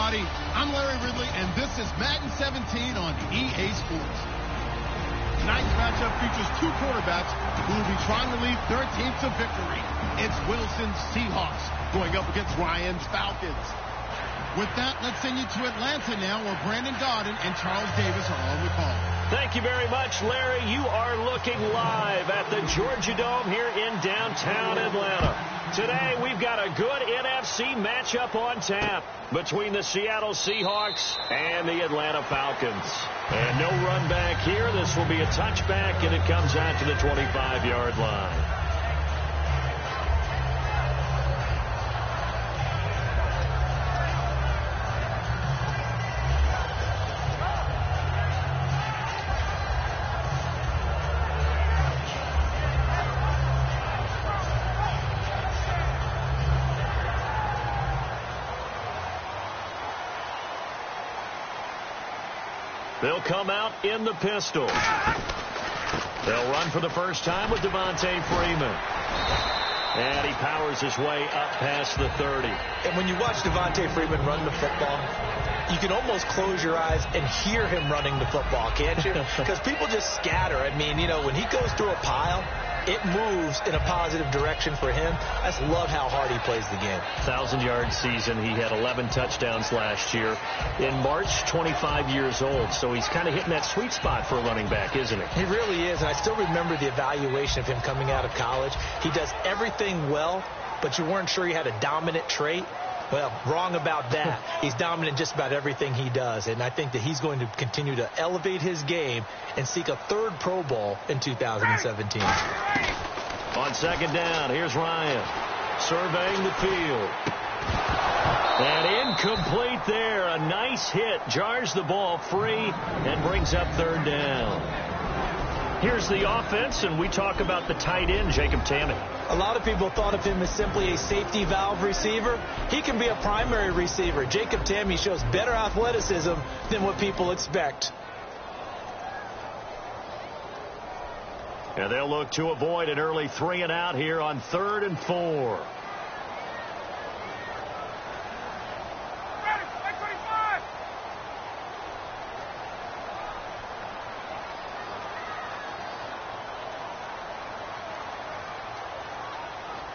everybody. I'm Larry Ridley, and this is Madden 17 on EA Sports. Tonight's matchup features two quarterbacks who will be trying to lead their team to victory. It's Wilson's Seahawks going up against Ryan's Falcons. With that, let's send you to Atlanta now, where Brandon Gaudin and Charles Davis are on the call. Thank you very much, Larry. You are looking live at the Georgia Dome here in downtown Atlanta. Today, we've got a good NFC matchup on tap between the Seattle Seahawks and the Atlanta Falcons. And no run back here. This will be a touchback, and it comes out to the 25-yard line. They'll come out in the pistol. They'll run for the first time with Devontae Freeman. And he powers his way up past the 30. And when you watch Devontae Freeman run the football, you can almost close your eyes and hear him running the football, can't you? Because people just scatter. I mean, you know, when he goes through a pile, it moves in a positive direction for him. I just love how hard he plays the game. 1,000-yard season. He had 11 touchdowns last year. In March, 25 years old. So he's kind of hitting that sweet spot for a running back, isn't he? He really is. And I still remember the evaluation of him coming out of college. He does everything well, but you weren't sure he had a dominant trait. Well, wrong about that. He's dominant just about everything he does, and I think that he's going to continue to elevate his game and seek a third Pro Bowl in 2017. On second down, here's Ryan surveying the field. And incomplete there. A nice hit. Jars the ball free and brings up third down. Here's the offense, and we talk about the tight end, Jacob Tamme. A lot of people thought of him as simply a safety valve receiver. He can be a primary receiver. Jacob Tamme shows better athleticism than what people expect. And they'll look to avoid an early 3-and-out here on 3rd and 4.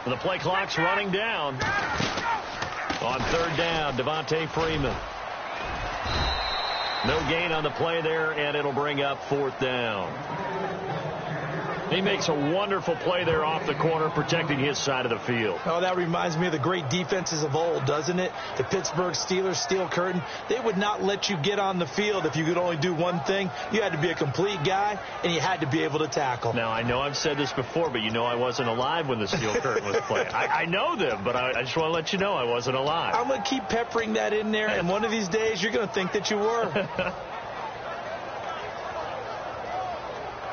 The play clock's running down. On 3rd down, Devontae Freeman. No gain on the play there, and it'll bring up 4th down. He makes a wonderful play there off the corner, protecting his side of the field. Oh, that reminds me of the great defenses of old, doesn't it? The Pittsburgh Steelers, steel curtain. They would not let you get on the field if you could only do one thing. You had to be a complete guy, and you had to be able to tackle. Now, I know I've said this before, but you know I wasn't alive when the steel curtain was playing. I know them, but I just want to let you know I wasn't alive. I'm going to keep peppering that in there, and one of these days you're going to think that you were.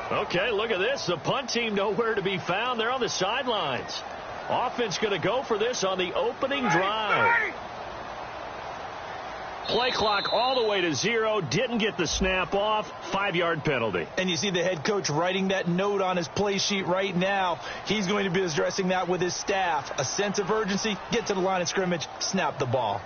Okay, look at this. The punt team nowhere to be found. They're on the sidelines. Offense going to go for this on the opening drive. Play clock all the way to 0. Didn't get the snap off. 5-yard penalty. And you see the head coach writing that note on his play sheet right now. He's going to be addressing that with his staff. A sense of urgency. Get to the line of scrimmage. Snap the ball.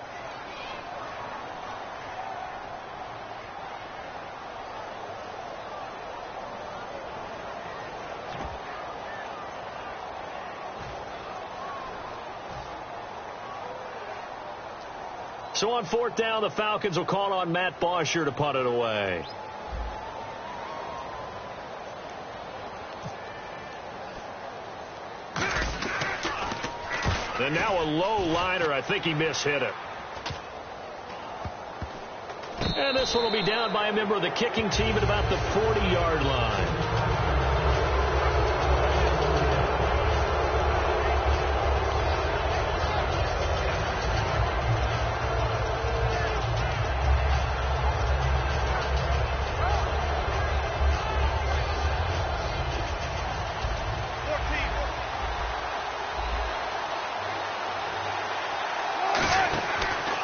So on 4th down, the Falcons will call on Matt Bosher to punt it away. And now a low liner. I think he mishit it. And this one will be down by a member of the kicking team at about the 40-yard line.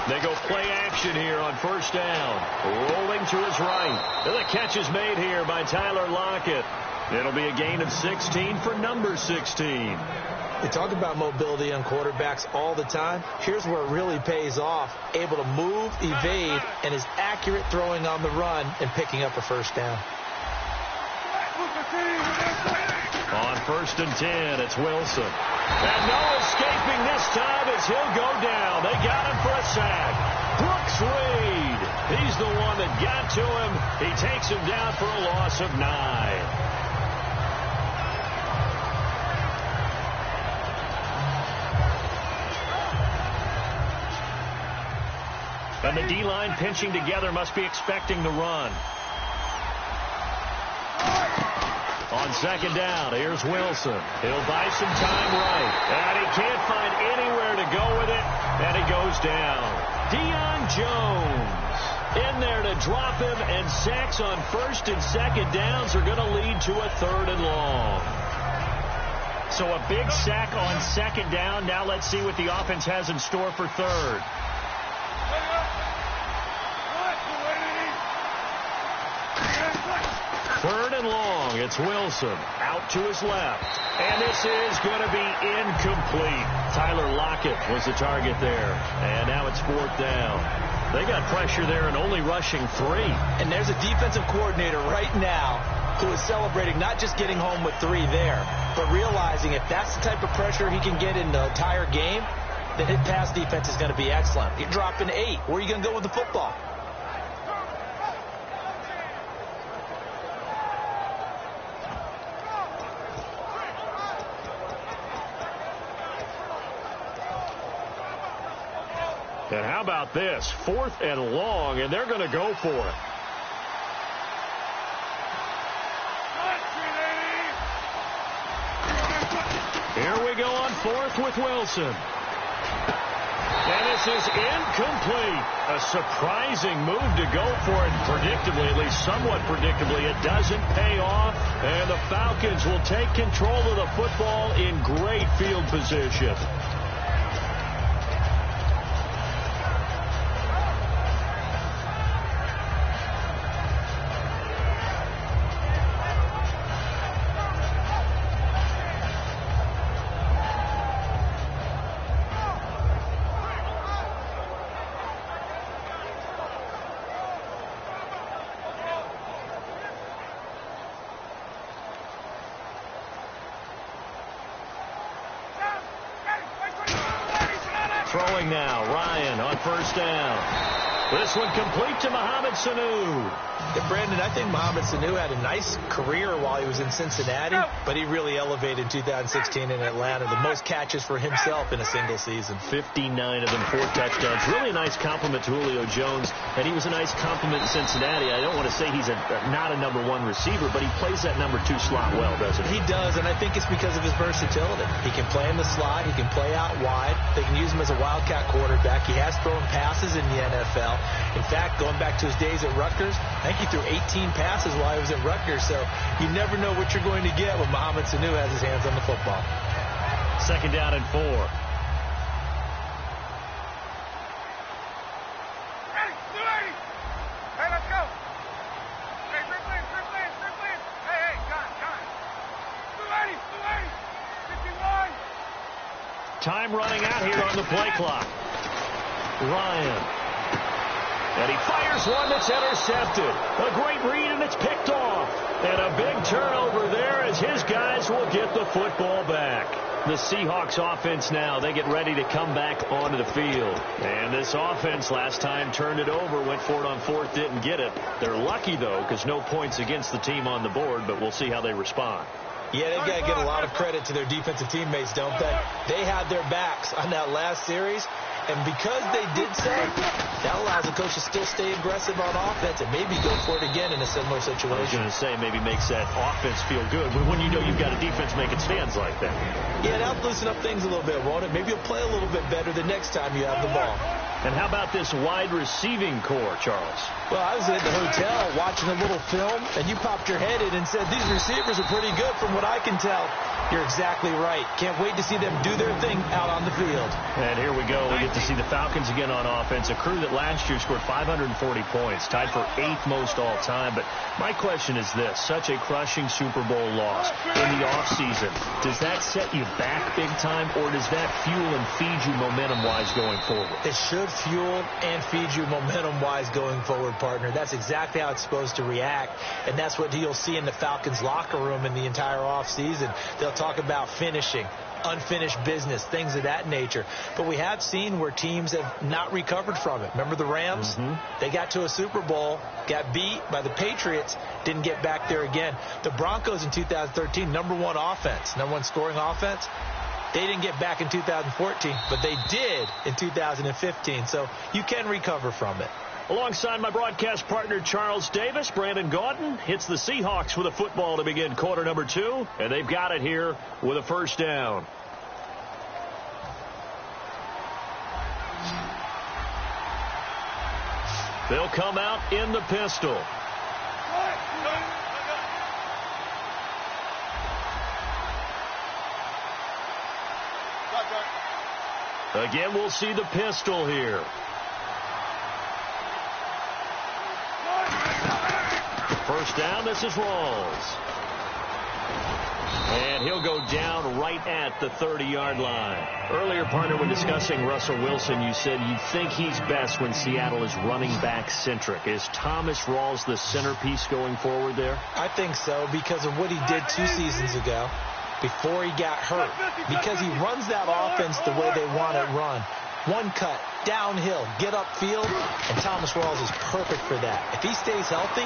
They go play action here on 1st down. Rolling to his right. And the catch is made here by Tyler Lockett. It'll be a gain of 16 for number 16. We talk about mobility on quarterbacks all the time. Here's where it really pays off. Able to move, evade, and is accurate throwing on the run and picking up a first down. On 1st and 10, it's Wilson. And no escaping this time as he'll go down. They got him for a sack. Brooks Reed. He's the one that got to him. He takes him down for a loss of 9. And the D-line pinching together must be expecting the run. On 2nd down, here's Wilson. He'll buy some time right. And he can't find anywhere to go with it. And he goes down. Deion Jones in there to drop him. And sacks on 1st and 2nd downs are going to lead to a 3rd and long. So a big sack on 2nd down. Now let's see what the offense has in store for 3rd. 3rd and long. It's Wilson out to his left. And this is going to be incomplete. Tyler Lockett was the target there. And now it's 4th down. They got pressure there and only rushing 3. And there's a defensive coordinator right now who is celebrating not just getting home with 3 there, but realizing if that's the type of pressure he can get in the entire game, then his pass defense is going to be excellent. You're dropping 8. Where are you going to go with the football? And how about this? 4th and long, and they're going to go for it. Here we go on 4th with Wilson. And this is incomplete. A surprising move to go for it. Predictably, at least somewhat predictably, it doesn't pay off. And the Falcons will take control of the football in great field position. Throwing now, Ryan on 1st down. This one complete to Mohamed Sanu. Yeah, Brandon, I think Mohamed Sanu had a nice career while he was in Cincinnati, but he really elevated 2016 in Atlanta. The most catches for himself in a single season. 59 of them, 4 touchdowns. Really a nice compliment to Julio Jones, and he was a nice compliment in Cincinnati. I don't want to say he's not a number 1 receiver, but he plays that number 2 slot well, doesn't he? He does, and I think it's because of his versatility. He can play in the slot. He can play out wide. They can use him as a wildcat quarterback. He has thrown passes in the NFL. In fact, going back to his days at Rutgers, I think he threw 18 passes while he was at Rutgers, so you never know what you're going to get when Mohamed Sanu has his hands on the football. 2nd down and 4. Hey, let's go. Hey, Brooklyn. Hey, John. 280, 51. Time running out here on the play clock. Ryan. And he fires one that's intercepted. A great read, and it's picked off. And a big turnover there as his guys will get the football back. The Seahawks offense now, they get ready to come back onto the field. And this offense last time turned it over, went for it on 4th, didn't get it. They're lucky, though, because no points against the team on the board, but we'll see how they respond. Yeah, they've got to give a lot of credit to their defensive teammates, don't they? They had their backs on that last series, and because they did so, that allows the coach to still stay aggressive on offense and maybe go for it again in a similar situation. I was going to say maybe makes that offense feel good when you know you've got a defense making stands like that. Yeah, that'll loosen up things a little bit, won't it? Maybe you'll play a little bit better the next time you have the ball. And how about this wide receiving core, Charles? Well, I was at the hotel watching a little film, and you popped your head in and said, these receivers are pretty good from what I can tell. You're exactly right. Can't wait to see them do their thing out on the field. And here we go. We get to see the Falcons again on offense, a crew that last year scored 540 points, tied for 8th most all time. But my question is this, such a crushing Super Bowl loss in the offseason, does that set you back big time, or does that fuel and feed you momentum-wise going forward? It should fuel and feed you momentum-wise going forward, partner. That's exactly how it's supposed to react, and that's what you'll see in the Falcons locker room in the entire offseason. They'll talk about finishing, unfinished business, things of that nature. But we have seen where teams have not recovered from it. Remember the Rams? They got to a Super Bowl, got beat by the Patriots, didn't get back there again. The Broncos in 2013, number one offense, number one scoring offense. They didn't get back in 2014, but they did in 2015. So you can recover from it. Alongside my broadcast partner, Charles Davis, Brandon Gaudin hits the Seahawks with a football to begin quarter number 2, and they've got it here with a first down. They'll come out in the pistol. Again, we'll see the pistol here. First down, this is Rawls. And he'll go down right at the 30-yard line. Earlier, partner, when discussing Russell Wilson, you said you think he's best when Seattle is running back centric. Is Thomas Rawls the centerpiece going forward there? I think so, because of what he did 2 seasons ago before he got hurt. Because he runs that offense the way they want it run. One cut, downhill, get upfield, and Thomas Rawls is perfect for that. If he stays healthy,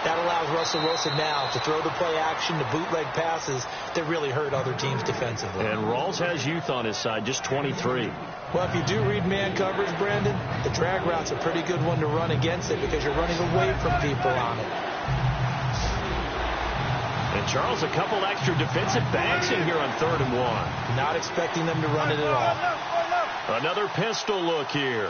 that allows Russell Wilson now to throw the play action, the bootleg passes that really hurt other teams defensively. And Rawls has youth on his side, just 23. Well, if you do read man coverage, Brandon, the drag route's a pretty good one to run against it because you're running away from people on it. And Charles, a couple extra defensive backs in here on 3rd and 1. Not expecting them to run it at all. Another pistol look here.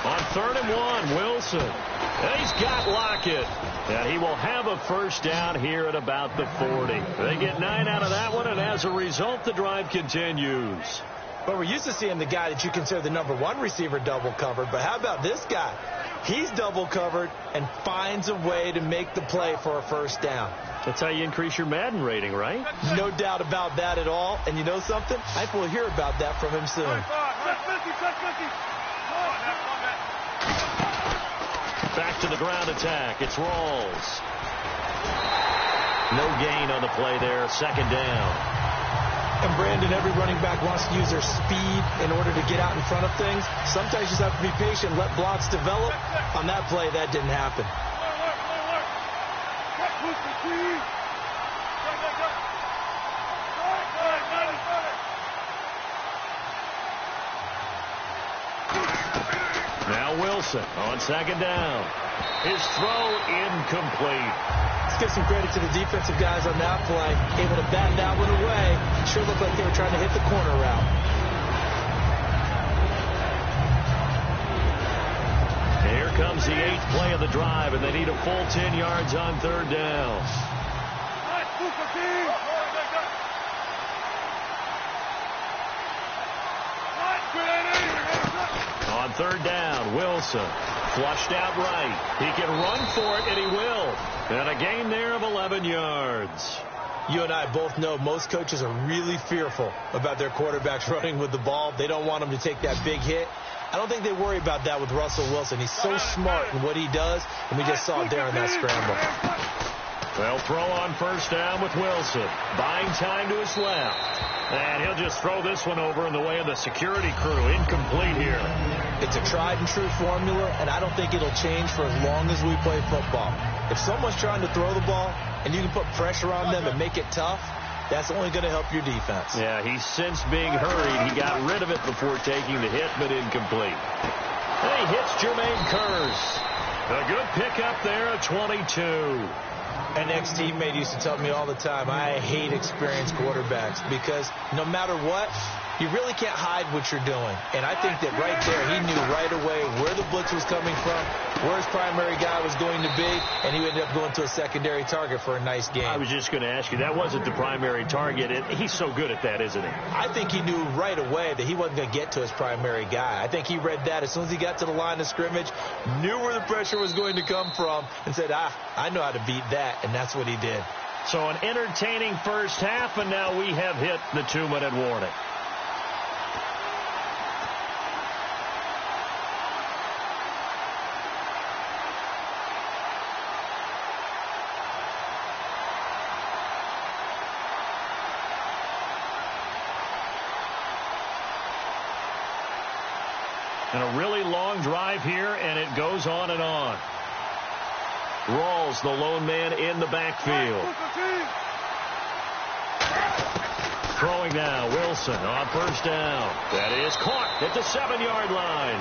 On 3rd and 1, Wilson. And he's got Lockett. And he will have a first down here at about the 40. They get 9 out of that one, and as a result, the drive continues. But we're used to seeing the guy that you consider the number 1 receiver double covered. But how about this guy? He's double covered and finds a way to make the play for a first down. That's how you increase your Madden rating, right? No doubt about that at all. And you know something? I think we'll hear about that from him soon. Back to the ground attack. It's Rawls. No gain on the play there. 2nd down. And Brandon, every running back wants to use their speed in order to get out in front of things. Sometimes you just have to be patient, let blocks develop. On that play, that didn't happen. Now Wilson on 2nd down. His throw incomplete. Let's give some credit to the defensive guys on that play. Able to bat that one away. Sure looked like they were trying to hit the corner route. Here comes the 8th play of the drive, and they need a full 10 yards on 3rd down. On 3rd down, Wilson flushed out right. He can run for it, and he will. And a gain there of 11 yards. You and I both know most coaches are really fearful about their quarterbacks running with the ball. They don't want them to take that big hit. I don't think they worry about that with Russell Wilson. He's so smart in what he does, and we just saw it there in that scramble. They'll throw on 1st down with Wilson. Buying time to his left. And he'll just throw this one over in the way of the security crew. Incomplete here. It's a tried and true formula, and I don't think it'll change for as long as we play football. If someone's trying to throw the ball and you can put pressure on them and make it tough, that's only going to help your defense. Yeah, he's since being hurried. He got rid of it before taking the hit, but incomplete. And he hits Jermaine Kearse. A good pickup there at 22. An ex-teammate used to tell me all the time, I hate experienced quarterbacks because no matter what, you really can't hide what you're doing. And I think that right there, he knew right away where the blitz was coming from, where his primary guy was going to be, and he ended up going to a secondary target for a nice game. I was just going to ask you, that wasn't the primary target. He's so good at that, isn't he? I think he knew right away that he wasn't going to get to his primary guy. I think he read that as soon as he got to the line of scrimmage, knew where the pressure was going to come from, and said, I know how to beat that, and that's what he did. So an entertaining first half, and now we have hit the 2-minute warning. And a really long drive here, and it goes on and on. Rawls, the lone man in the backfield. Throwing now, Wilson on first down. That is caught at the 7-yard line.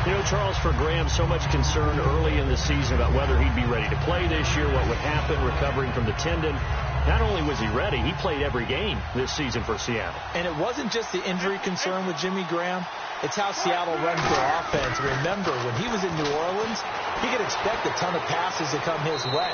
You know, Charles, for Graham, so much concern early in the season about whether he'd be ready to play this year, what would happen recovering from the tendon. Not only was he ready, he played every game this season for Seattle. And it wasn't just the injury concern with Jimmy Graham. It's how Seattle runs their offense. Remember, when he was in New Orleans, he could expect a ton of passes to come his way.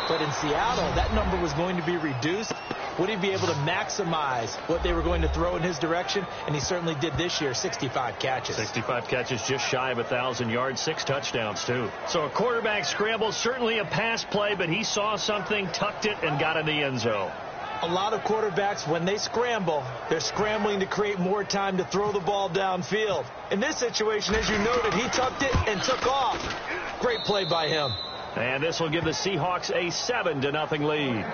But in Seattle, that number was going to be reduced. Would he be able to maximize what they were going to throw in his direction? And he certainly did this year, 65 catches. 65 catches, just shy of 1,000 yards, 6 touchdowns, too. So a quarterback scramble, certainly a pass play, but he saw something, tucked it, and got in the end zone. A lot of quarterbacks, when they scramble, they're scrambling to create more time to throw the ball downfield. In this situation, as you noted, he tucked it and took off. Great play by him. And this will give the Seahawks a 7-0 lead.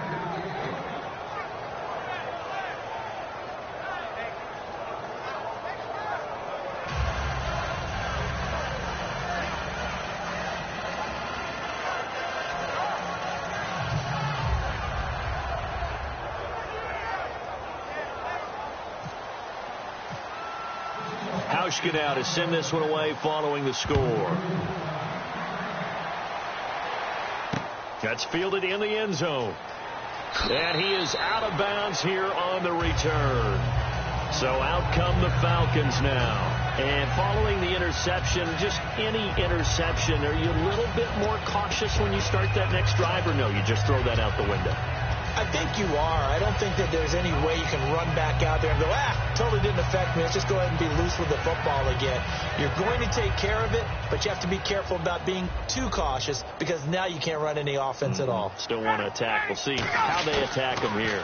Get out to send this one away following the score. That's fielded in the end zone. And he is out of bounds here on the return. So out come the Falcons now. And following the interception, just any interception, are you a little bit more cautious when you start that next drive, or no, you just throw that out the window? I think you are. I don't think that there's any way you can run back out there and go, totally didn't affect me. Let's just go ahead and be loose with the football again. You're going to take care of it, but you have to be careful about being too cautious because now you can't run any offense at all. Still want to attack. We'll see how they attack him here.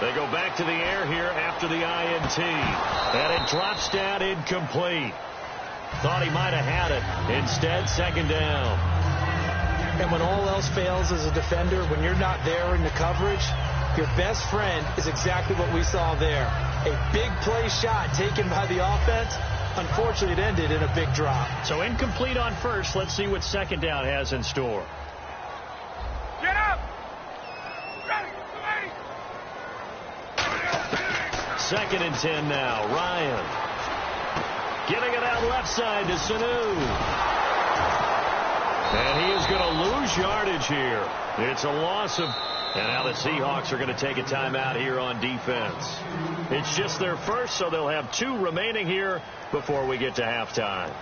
They go back to the air here after the INT. And it drops down incomplete. Thought he might have had it. Instead, second down. And when all else fails as a defender, when you're not there in the coverage, your best friend is exactly what we saw there. A big play shot taken by the offense. Unfortunately, it ended in a big drop. So incomplete on first. Let's see what second down has in store. Get up! Second and 10 now. Ryan. Getting it out left side to Sanu. And he is going to lose yardage here. It's a loss of... And now the Seahawks are going to take a timeout here on defense. It's just their first, so they'll have 2 remaining here before we get to halftime.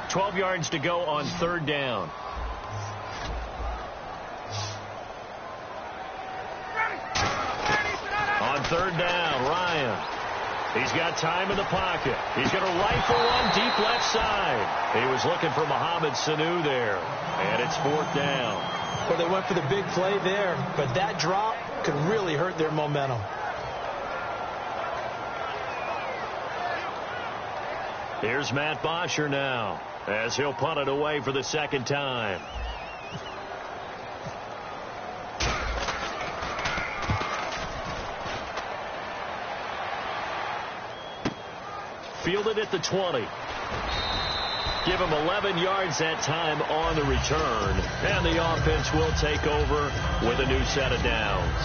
12 yards to go on third down. On third down, Ryan. He's got time in the pocket. He's going to rifle one deep left side. He was looking for Mohamed Sanu there. And it's fourth down. Well, they went for the big play there, but that drop could really hurt their momentum. Here's Matt Bosher now as he'll punt it away for the second time. Fielded at the 20. Give him 11 yards that time on the return. And the offense will take over with a new set of downs.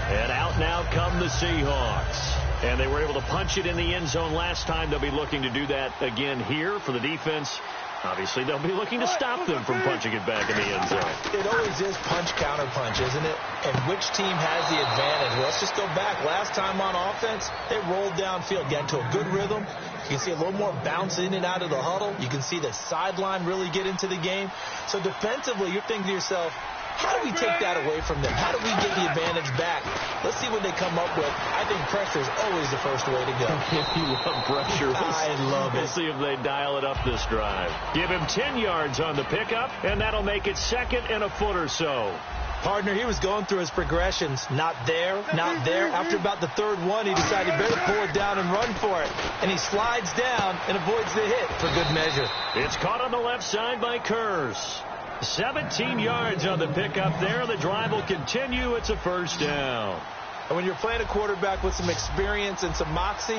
And out now come the Seahawks. And they were able to punch it in the end zone last time. They'll be looking to do that again here for the defense. Obviously, they'll be looking to stop them from punching it back in the end zone. It always is punch-counter-punch, isn't it? And which team has the advantage? Well, let's just go back. Last time on offense, they rolled downfield, got into a good rhythm. You can see a little more bounce in and out of the huddle. You can see the sideline really get into the game. So defensively, you're thinking to yourself, how do we take that away from them? How do we get the advantage back? Let's see what they come up with. I think pressure is always the first way to go. You love pressure. I love it. We'll see if they dial it up this drive. Give him 10 yards on the pickup, and that'll make it 2nd and a foot or so. Partner, he was going through his progressions. Not there, not there. After about the 3rd one, he decided better pull it down and run for it. And he slides down and avoids the hit for good measure. It's caught on the left side by Kurz. 17 yards on the pickup there. The drive will continue. It's a 1st down. And when you're playing a quarterback with some experience and some moxie,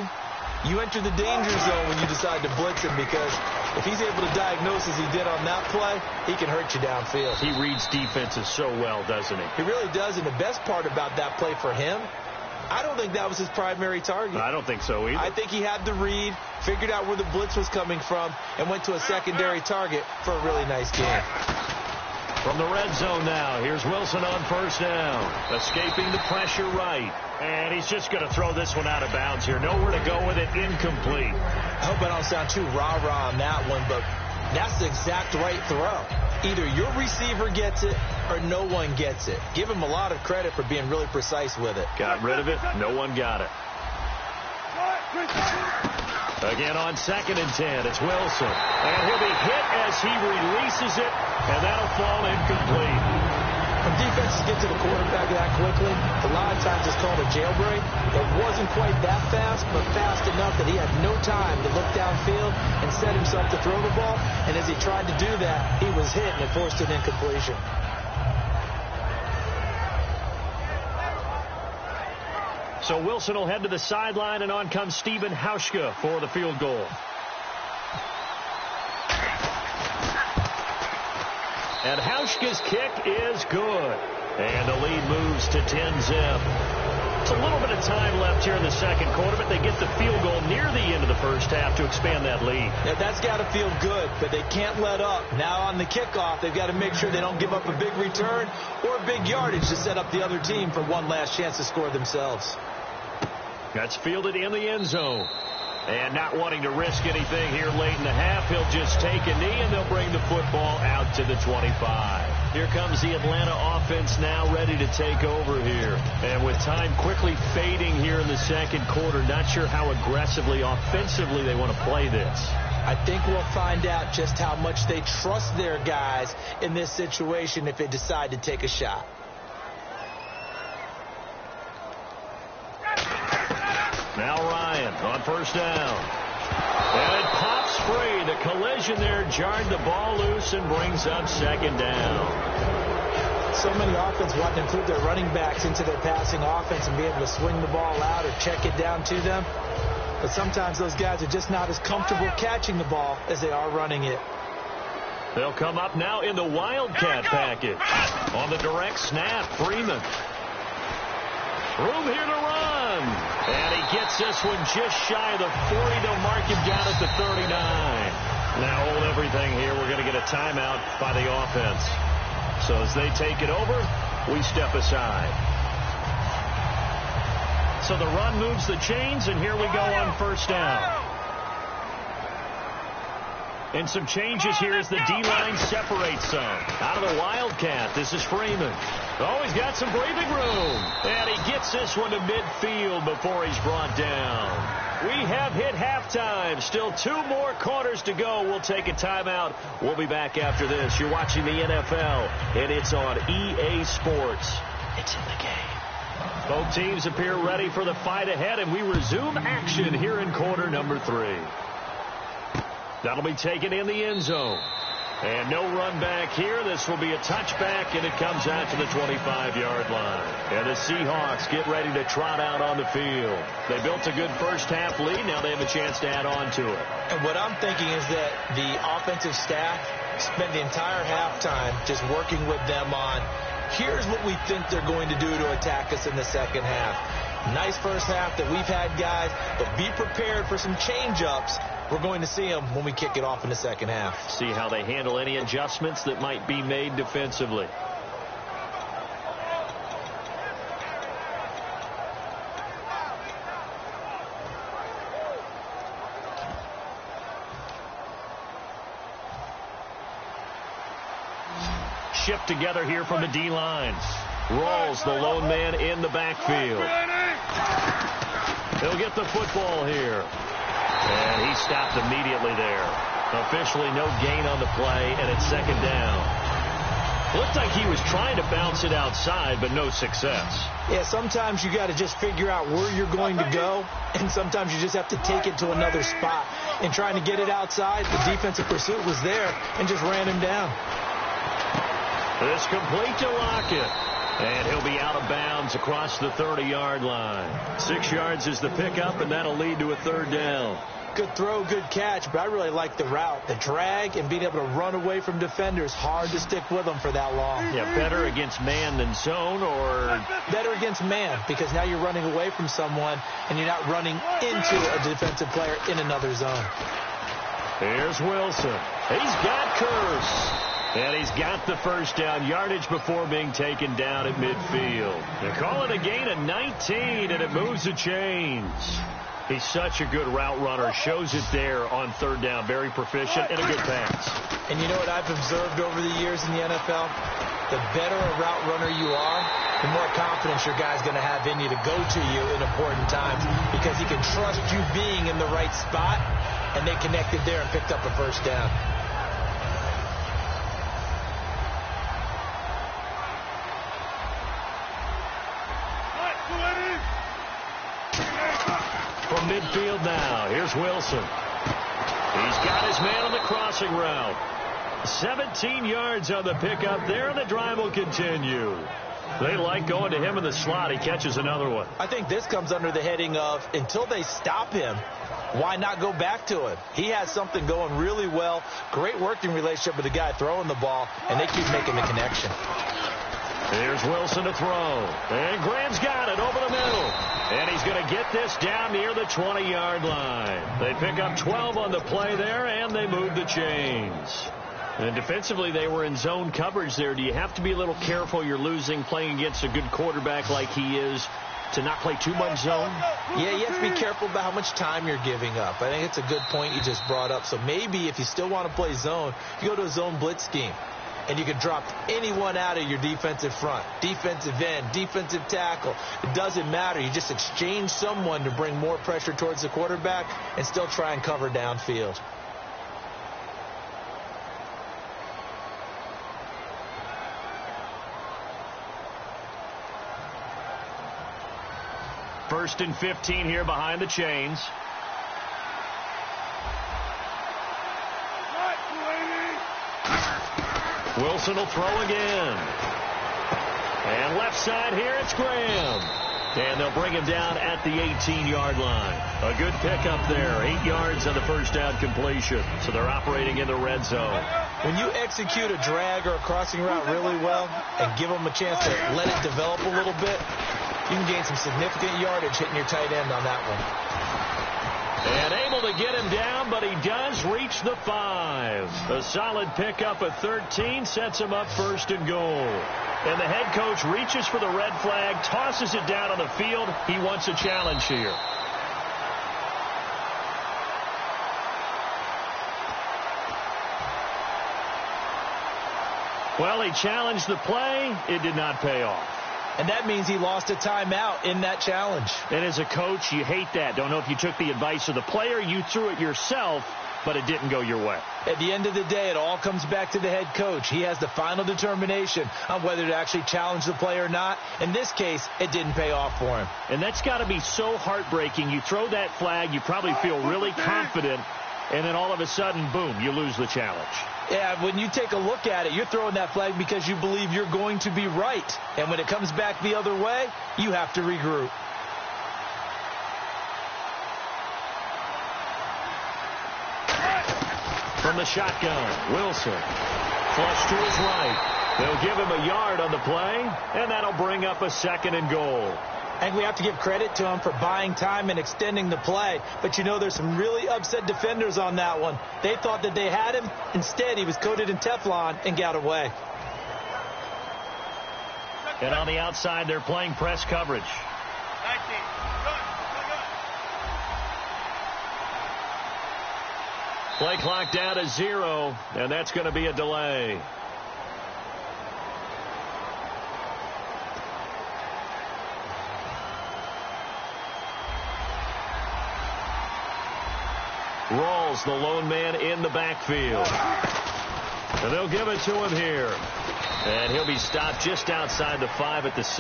you enter the danger zone when you decide to blitz him, because if he's able to diagnose as he did on that play, he can hurt you downfield. He reads defenses so well, doesn't he? He really does, and the best part about that play for him, I don't think that was his primary target. I don't think so either. I think he had the read, figured out where the blitz was coming from, and went to a secondary target for a really nice game. From the red zone now, here's Wilson on 1st down. Escaping the pressure right. And he's just going to throw this one out of bounds here. Nowhere to go with it. Incomplete. I hope I don't sound too rah-rah on that one, but that's the exact right throw. Either your receiver gets it or no one gets it. Give him a lot of credit for being really precise with it. Got rid of it. No one got it. Again on 2nd and 10. It's Wilson. And he'll be hit as he releases it, and that'll fall incomplete. When defenses get to the quarterback that quickly, a lot of times it's called a jailbreak. It wasn't quite that fast, but fast enough that he had no time to look downfield and set himself to throw the ball. And as he tried to do that, he was hit and it forced an incompletion. So Wilson will head to the sideline, and on comes Stephen Hauschka for the field goal. And Hauschka's kick is good. And the lead moves to 10-zip. It's a little bit of time left here in the 2nd quarter, but they get the field goal near the end of the 1st half to expand that lead. Now, that's got to feel good, but they can't let up. Now on the kickoff, they've got to make sure they don't give up a big return or a big yardage to set up the other team for one last chance to score themselves. That's fielded in the end zone. And not wanting to risk anything here late in the half, he'll just take a knee, and they'll bring the football out to the 25. Here comes the Atlanta offense now ready to take over here. And with time quickly fading here in the 2nd quarter, not sure how aggressively, offensively they want to play this. I think we'll find out just how much they trust their guys in this situation if they decide to take a shot. Now Ryan on 1st down. And it pops free. The collision there jarred the ball loose and brings up 2nd down. So many offenses want to include their running backs into their passing offense and be able to swing the ball out or check it down to them. But sometimes those guys are just not as comfortable catching the ball as they are running it. They'll come up now in the Wildcat package. On the direct snap, Freeman. Room here to run. And he gets this one just shy of the 40. They'll mark him down at the 39. Now hold everything here. We're going to get a timeout by the offense. So as they take it over, we step aside. So the run moves the chains, and here we go on 1st down. And some changes here as the D-line separates some. Out of the Wildcat, this is Freeman. Oh, he's got some breathing room. And he gets this one to midfield before he's brought down. We have hit halftime. Still 2 more quarters to go. We'll take a timeout. We'll be back after this. You're watching the NFL, and it's on EA Sports. It's in the game. Both teams appear ready for the fight ahead, and we resume action here in quarter number 3. That'll be taken in the end zone. And no run back here. This will be a touchback, and it comes out to the 25-yard line. And the Seahawks get ready to trot out on the field. They built a good first half lead. Now they have a chance to add on to it. And what I'm thinking is that the offensive staff spent the entire halftime just working with them on, here's what we think they're going to do to attack us in the second half. Nice first half that we've had, guys, but be prepared for some change-ups We're going to see them when we kick it off in the second half. See how they handle any adjustments that might be made defensively. Shift together here from the D-line. Rawls, the lone man in the backfield. He'll get the football here. And he stopped immediately there. Officially no gain on the play, and it's second down. Looked like he was trying to bounce it outside, but no success. Yeah, sometimes you got to just figure out where you're going to go, and sometimes you just have to take it to another spot. And trying to get it outside, the defensive pursuit was there and just ran him down. It's complete to Lockett. And he'll be out of bounds across the 30-yard line. 6 yards is the pickup, and that'll lead to a third down. Good throw, good catch, but I really like the route. The drag and being able to run away from defenders, hard to stick with them for that long. Yeah, better against man than zone, or? Better against man, because now you're running away from someone, and you're not running into a defensive player in another zone. Here's Wilson. He's got Curse. And he's got the first down, yardage before being taken down at midfield. They call it a gain of 19, and it moves the chains. He's such a good route runner. Shows it there on third down. Very proficient and a good pass. And you know what I've observed over the years in the NFL? The better a route runner you are, the more confidence your guy's going to have in you to go to you in important times, because he can trust you being in the right spot, and they connected there and picked up a first down. From midfield now, here's Wilson. He's got his man on the crossing route. 17 yards on the pickup there, and the drive will continue. They like going to him in the slot. He catches another one. I think this comes under the heading of, until they stop him, why not go back to him? He has something going really well. Great working relationship with the guy throwing the ball, and they keep making the connection. Here's Wilson to throw. And Graham's got it over the middle. And he's going to get this down near the 20-yard line. They pick up 12 on the play there, and they move the chains. And defensively, they were in zone coverage there. Do you have to be a little careful? You're losing playing against a good quarterback like he is, to not play too much zone? Yeah, you have to be careful about how much time you're giving up. I think it's a good point you just brought up. So maybe if you still want to play zone, you go to a zone blitz scheme. And you can drop anyone out of your defensive front, defensive end, defensive tackle. It doesn't matter. You just exchange someone to bring more pressure towards the quarterback and still try and cover downfield. First and 15 here behind the chains. Wilson will throw again. And left side here, it's Graham. And they'll bring him down at the 18-yard line. A good pickup there. 8 yards on the first down completion. So they're operating in the red zone. When you execute a drag or a crossing route really well and give them a chance to let it develop a little bit, you can gain some significant yardage hitting your tight end on that one. And able to get him down, but he does reach the 5. A solid pickup of 13 sets him up first and goal. And the head coach reaches for the red flag, tosses it down on the field. He wants a challenge here. Well, he challenged the play. It did not pay off. And that means he lost a timeout in that challenge. And as a coach, you hate that. Don't know if you took the advice of the player, you threw it yourself, but it didn't go your way. At the end of the day, it all comes back to the head coach. He has the final determination on whether to actually challenge the play or not. In this case, it didn't pay off for him. And that's got to be so heartbreaking. You throw that flag, you probably feel really confident, and then all of a sudden, boom, you lose the challenge. Yeah, when you take a look at it, you're throwing that flag because you believe you're going to be right. And when it comes back the other way, you have to regroup. From the shotgun, Wilson. Flush to his right. They'll give him a yard on the play, and that'll bring up a second and goal. I think we have to give credit to him for buying time and extending the play. But, you know, there's some really upset defenders on that one. They thought that they had him. Instead, he was coated in Teflon and got away. And on the outside, they're playing press coverage. 19. Play clock down to 0, and that's going to be a delay. Rawls, the lone man in the backfield. And they'll give it to him here. And he'll be stopped just outside the 5 at the 6.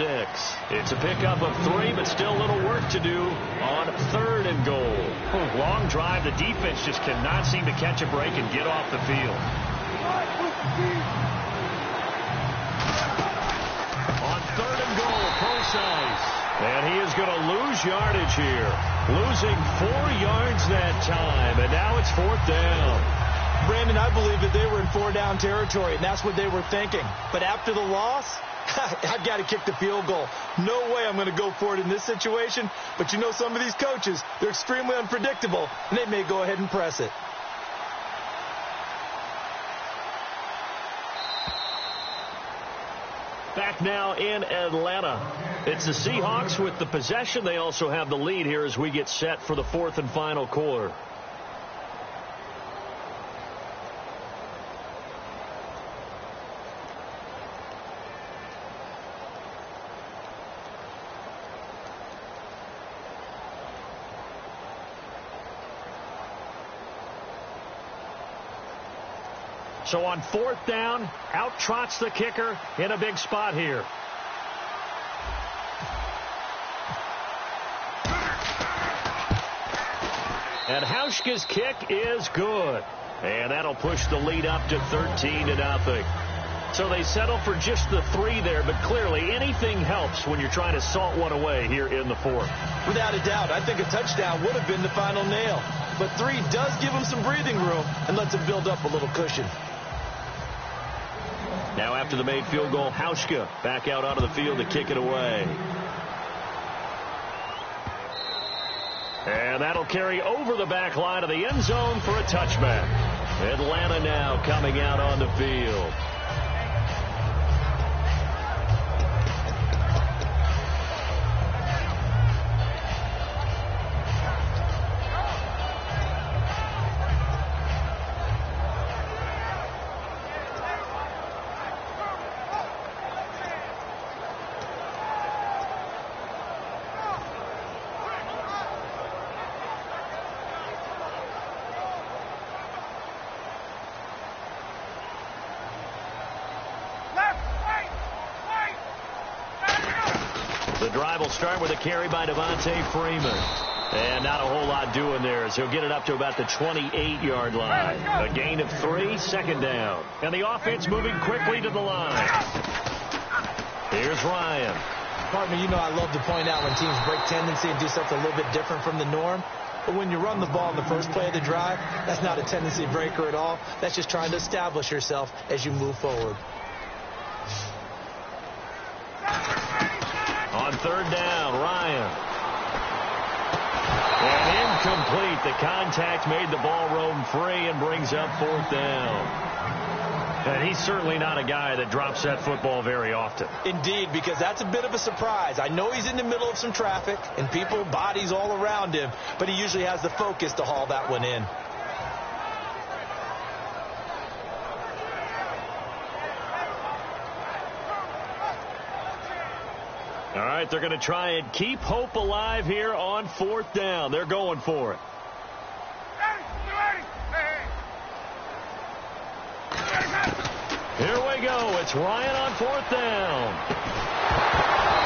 It's a pickup of 3, but still a little work to do on 3rd and goal. Long drive. The defense just cannot seem to catch a break and get off the field. On 3rd and goal, Procise. And he is going to lose yardage here. Losing 4 yards that time. And now it's 4th down. Brandon, I believe that they were in 4-down territory, and that's what they were thinking. But after the loss, I've got to kick the field goal. No way I'm going to go for it in this situation. But you know, some of these coaches, they're extremely unpredictable, and they may go ahead and press it. Back now in Atlanta. It's the Seahawks with the possession. They also have the lead here as we get set for the 4th and final quarter. So on 4th down, out trots the kicker in a big spot here. And Hauschka's kick is good. And that'll push the lead up to 13-0. So they settle for just the 3 there, but clearly anything helps when you're trying to salt one away here in the 4th. Without a doubt, I think a touchdown would have been the final nail. But 3 does give them some breathing room and lets them build up a little cushion. Now after the made field goal, Hauschka back out onto the field to kick it away. And that'll carry over the back line of the end zone for a touchback. Atlanta now coming out on the field. The drive will start with a carry by Devontae Freeman. And not a whole lot doing there as he'll get it up to about the 28-yard line. A gain of 3, 2nd down. And the offense moving quickly to the line. Here's Ryan. Partner, you know I love to point out when teams break tendency and do something a little bit different from the norm. But when you run the ball in the first play of the drive, that's not a tendency breaker at all. That's just trying to establish yourself as you move forward. On 3rd down, Ryan. And incomplete. The contact made the ball roam free and brings up 4th down. And he's certainly not a guy that drops that football very often. Indeed, because that's a bit of a surprise. I know he's in the middle of some traffic and people, bodies all around him, but he usually has the focus to haul that one in. All right, they're going to try and keep hope alive here on 4th down. They're going for it. Here we go. It's Ryan on 4th down.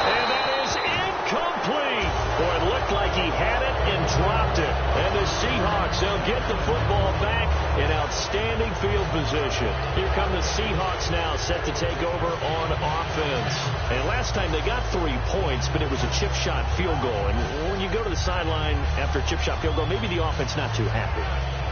And that is incomplete. Boy, it looked like he had it and dropped it. And the Seahawks, they'll get the football back in outstanding field position. Here come the Seahawks now set to take over on offense. And last time they got 3 points, but it was a chip shot field goal. And when you go to the sideline after a chip shot field goal, maybe the offense not too happy.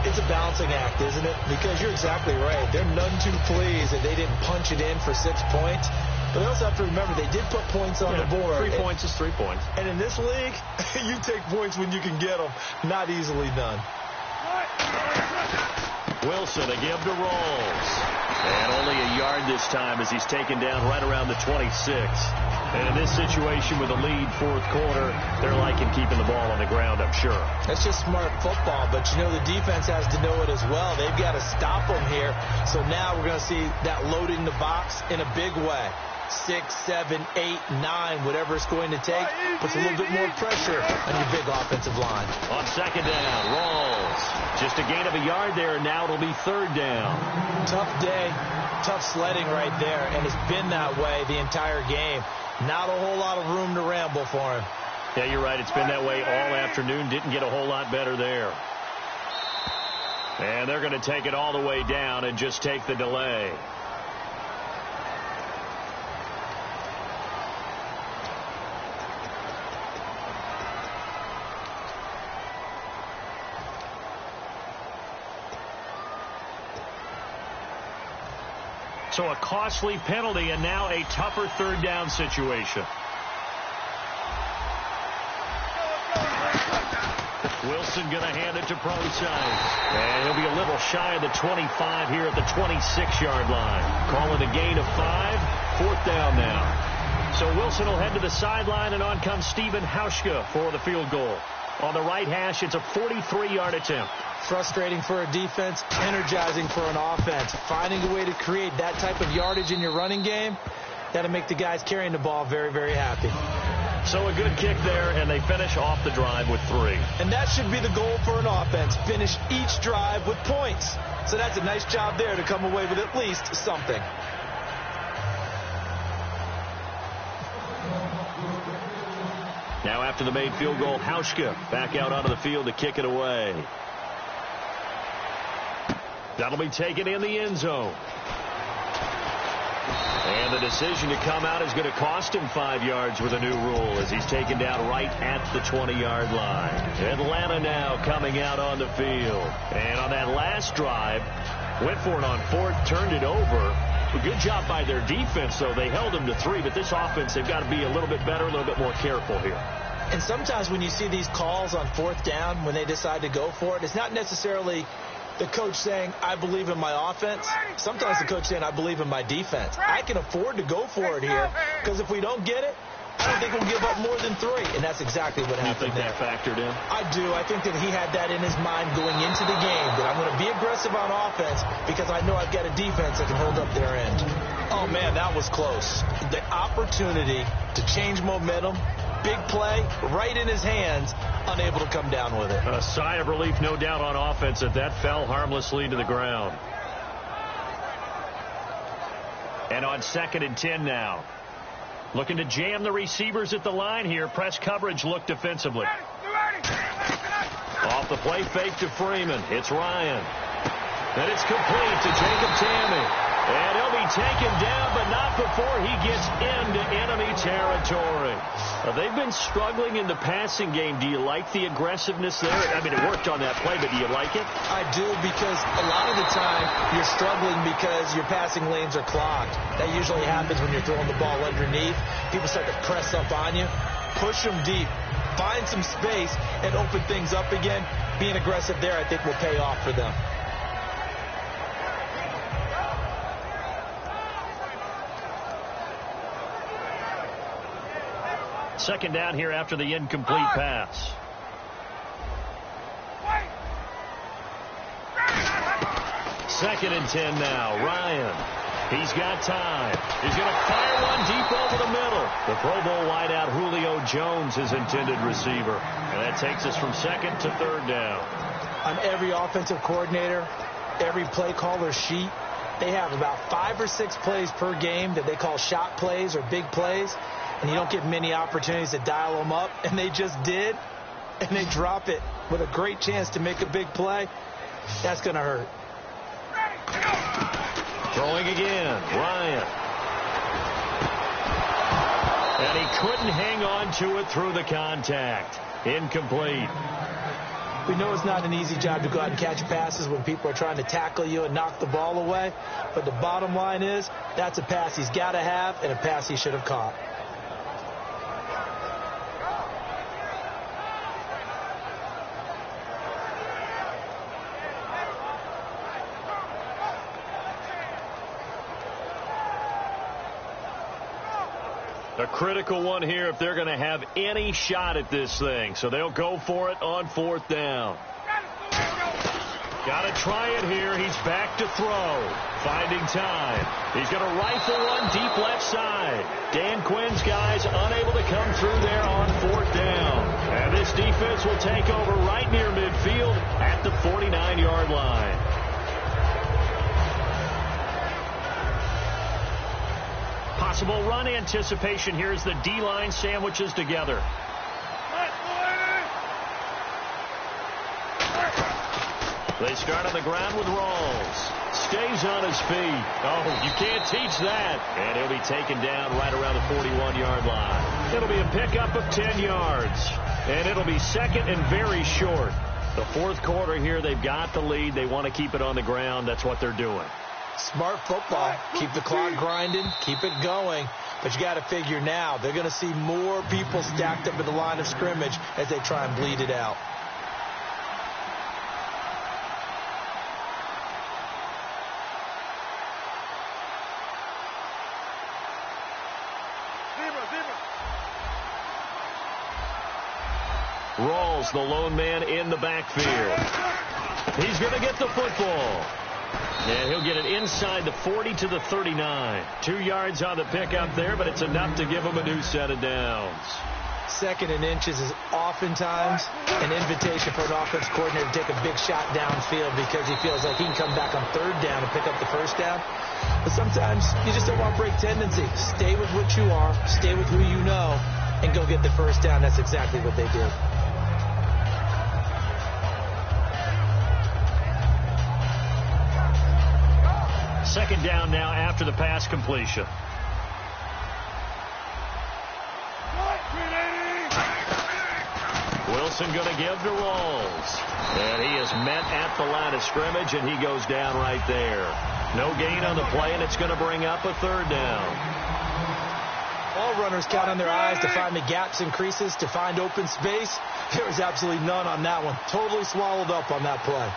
It's a balancing act, isn't it? Because you're exactly right. They're none too pleased that they didn't punch it in for 6 points. But they also have to remember they did put points on the board. 3 points is 3 points. And in this league, you take points when you can get them. Not easily done. Wilson, a give to Rolls. And only a yard this time as he's taken down right around the 26. And in this situation with a lead fourth quarter, they're liking keeping the ball on the ground, I'm sure. That's just smart football, but you know the defense has to know it as well. They've got to stop them here. So now we're going to see that loading the box in a big way. 6, 7, 8, 9, whatever it's going to take, puts a little bit more pressure on your big offensive line. On second down, Rolls. Just a gain of a yard there, and now it'll be third down. Tough day, tough sledding right there, and it's been that way the entire game. Not a whole lot of room to ramble for him. Yeah, you're right. It's been that way all afternoon. Didn't get a whole lot better there. And they're going to take it all the way down and just take the delay. So a costly penalty and now a tougher third down situation. Wilson going to hand it to Prosine. And he'll be a little shy of the 25 here at the 26-yard line. Calling a gain of 5. Fourth down now. So Wilson will head to the sideline, and on comes Stephen Hauschka for the field goal. On the right hash, it's a 43-yard attempt. Frustrating for a defense, energizing for an offense. Finding a way to create that type of yardage in your running game, that'll make the guys carrying the ball very, very happy. So a good kick there, and they finish off the drive with 3. And that should be the goal for an offense, finish each drive with points. So that's a nice job there to come away with at least something. Now after the made field goal, Hauschka back out onto the field to kick it away. That'll be taken in the end zone. And the decision to come out is going to cost him 5 yards with a new rule as he's taken down right at the 20-yard line. Atlanta now coming out on the field. And on that last drive, went for it on fourth, turned it over. A good job by their defense, though. They held them to 3, but this offense, they've got to be a little bit better, a little bit more careful here. And sometimes when you see these calls on fourth down, when they decide to go for it, it's not necessarily the coach saying, I believe in my offense. Sometimes the coach saying, I believe in my defense. I can afford to go for it here because if we don't get it, I don't think we'll give up more than 3. And that's exactly what happened there. You think that factored in? I do. I think that he had that in his mind going into the game, that I'm going to be aggressive on offense because I know I've got a defense that can hold up their end. Oh, man, that was close. The opportunity to change momentum, big play, right in his hands, unable to come down with it. A sigh of relief, no doubt, on offense that fell harmlessly to the ground. And on 2nd and 10 now. Looking to jam the receivers at the line here. Press coverage look defensively. Off the play fake to Freeman. It's Ryan. And it's complete to Jacob Tamme. And he'll be taken down, but not before he gets into enemy territory. They've been struggling in the passing game. Do you like the aggressiveness there? I mean, it worked on that play, but do you like it? I do, because a lot of the time you're struggling because your passing lanes are clogged. That usually happens when you're throwing the ball underneath. People start to press up on you. Push them deep. Find some space and open things up again. Being aggressive there, I think, will pay off for them. Second down here after the incomplete pass. Second and 10 now. Ryan. He's got time. He's going to fire one deep over the middle. The Pro Bowl wideout Julio Jones, his intended receiver. And that takes us from 2nd to 3rd down. On every offensive coordinator, every play caller sheet, they have about 5 or 6 plays per game that they call shot plays or big plays. And you don't get many opportunities to dial them up. And they just did. And they drop it with a great chance to make a big play. That's going to hurt. Throwing again. Ryan. And he couldn't hang on to it through the contact. Incomplete. We know it's not an easy job to go out and catch passes when people are trying to tackle you and knock the ball away. But the bottom line is, that's a pass he's got to have and a pass he should have caught. A critical one here if they're going to have any shot at this thing. So they'll go for it on 4th down. Got to try it here. He's back to throw. Finding time. He's going to rifle one deep left side. Dan Quinn's guys unable to come through there on 4th down. And this defense will take over right near midfield at the 49-yard line. Possible run anticipation here as the D-line sandwiches together. They start on the ground with Rawls. Stays on his feet. Oh, you can't teach that. And he'll be taken down right around the 41-yard line. It'll be a pickup of 10 yards. And it'll be second and very short. The 4th quarter here, they've got the lead. They want to keep it on the ground. That's what they're doing. Smart football. Keep the clock grinding. Keep it going. But you got to figure now, they're going to see more people stacked up at the line of scrimmage as they try and bleed it out. Rawls, the lone man in the backfield. He's going to get the football. And he'll get it inside the 40 to the 39. 2 yards on the pickup there, but it's enough to give him a new set of downs. 2nd and inches is oftentimes an invitation for an offense coordinator to take a big shot downfield because he feels like he can come back on 3rd down and pick up the 1st down. But sometimes you just don't want to break tendency. Stay with what you are, stay with who you know, and go get the 1st down. That's exactly what they did. Second down now after the pass completion. Wilson going to give to Rawls. And he is met at the line of scrimmage, and he goes down right there. No gain on the play, and it's going to bring up a 3rd down. All runners count on their eyes to find the gaps and creases, to find open space. There was absolutely none on that one. Totally swallowed up on that play.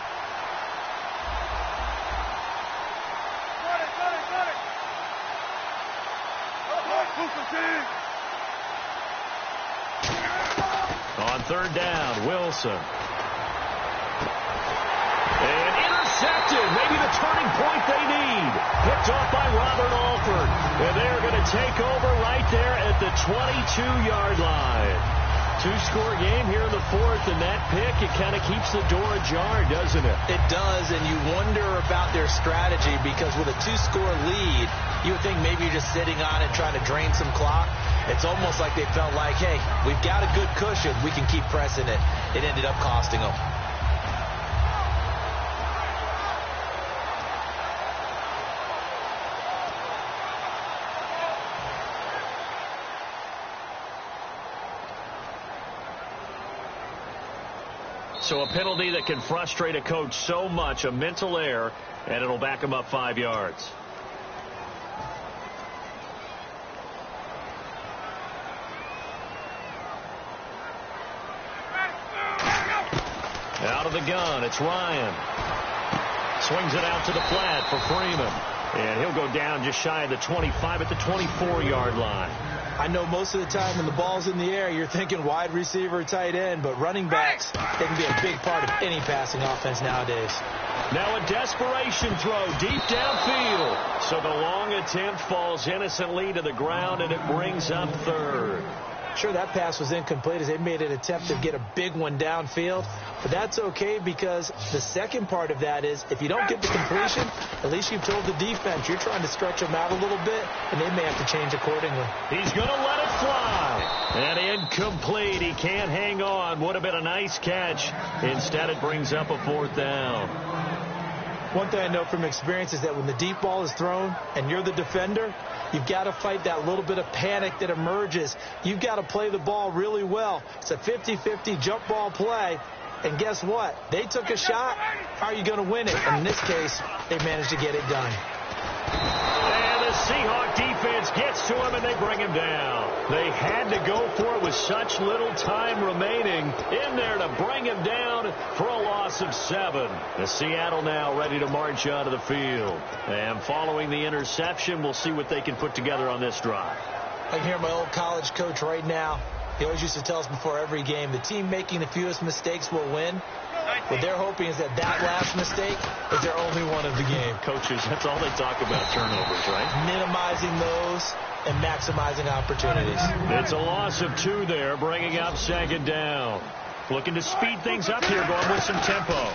On 3rd down, Wilson. And intercepted. Maybe the turning point they need. Picked off by Robert Alford. And they're going to take over right there at the 22-yard line. 2-score game here in the 4th, and that pick, it kind of keeps the door ajar, doesn't it? It does, and you wonder about their strategy because with a 2-score lead, you would think maybe you're just sitting on it trying to drain some clock. It's almost like they felt like, hey, we've got a good cushion. We can keep pressing it. It ended up costing them. So a penalty that can frustrate a coach so much, a mental error, and it'll back him up 5 yards. Out of the gun, it's Ryan. Swings it out to the flat for Freeman. And he'll go down just shy of the 25 at the 24-yard line. I know most of the time when the ball's in the air, you're thinking wide receiver, tight end, but running backs, they can be a big part of any passing offense nowadays. Now a desperation throw deep downfield. So the long attempt falls innocently to the ground, and it brings up 3rd. Sure, that pass was incomplete as they made an attempt to get a big one downfield, but that's okay because the second part of that is if you don't get the completion, at least you've told the defense you're trying to stretch them out a little bit, and they may have to change accordingly. He's going to let it fly. And incomplete. He can't hang on. Would have been a nice catch. Instead, it brings up a 4th down. One thing I know from experience is that when the deep ball is thrown and you're the defender, you've got to fight that little bit of panic that emerges. You've got to play the ball really well. It's a 50-50 jump ball play, And guess what? They took a shot. How are you going to win it? And in this case, they managed to get it done. And the Seahawk defense gets to him, and they bring him down. They had to go for it with such little time remaining in there to bring him down for a loss of 7. The Seattle now ready to march out of the field. And following the interception, we'll see what they can put together on this drive. I can hear my old college coach right now. He always used to tell us before every game, the team making the fewest mistakes will win. What they're hoping is that last mistake is their only one of the game. Coaches, that's all they talk about, turnovers, right? Minimizing those and maximizing opportunities. It's a loss of 2 there, bringing up 2nd down. Looking to speed things up here, going with some tempo.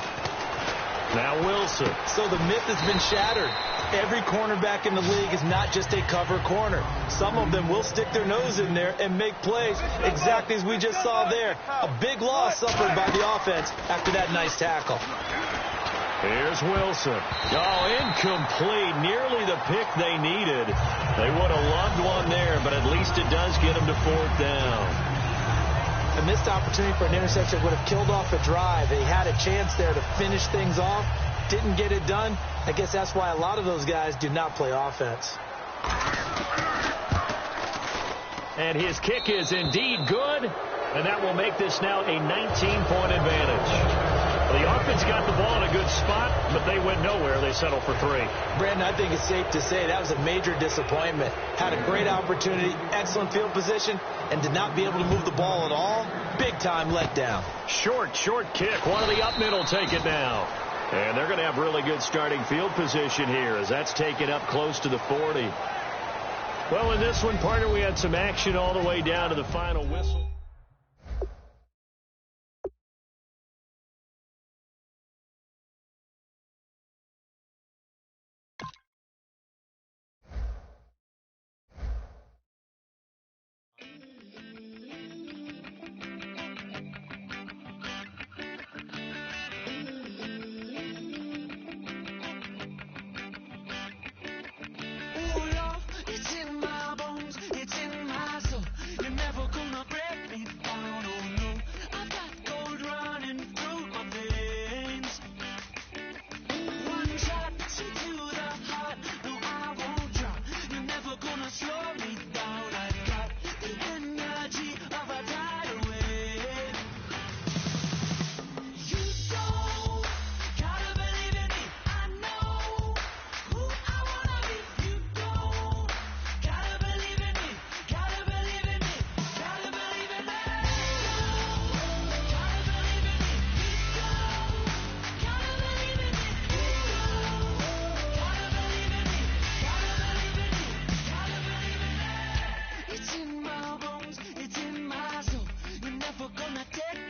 Now Wilson. So the myth has been shattered. Every cornerback in the league is not just a cover corner. Some of them will stick their nose in there and make plays exactly as we just saw there. A big loss suffered by the offense after that nice tackle. Here's Wilson. Oh, incomplete. Nearly the pick they needed. They would have loved one there, but at least it does get them to 4th down. A missed opportunity for an interception would have killed off a drive. They had a chance there to finish things off. Didn't get it done. I guess that's why a lot of those guys do not play offense. And his kick is indeed good, and that will make this now a 19-point advantage. The offense got the ball in a good spot, but they went nowhere. They settled for 3. Brandon, I think it's safe to say that was a major disappointment. Had a great opportunity, excellent field position, and did not be able to move the ball at all. Big-time letdown. Short kick. One of the up middle take it now. And they're going to have really good starting field position here as that's taken up close to the 40. Well, in this one, partner, we had some action all the way down to the final whistle. It's in my bones, it's in my soul. You're never gonna take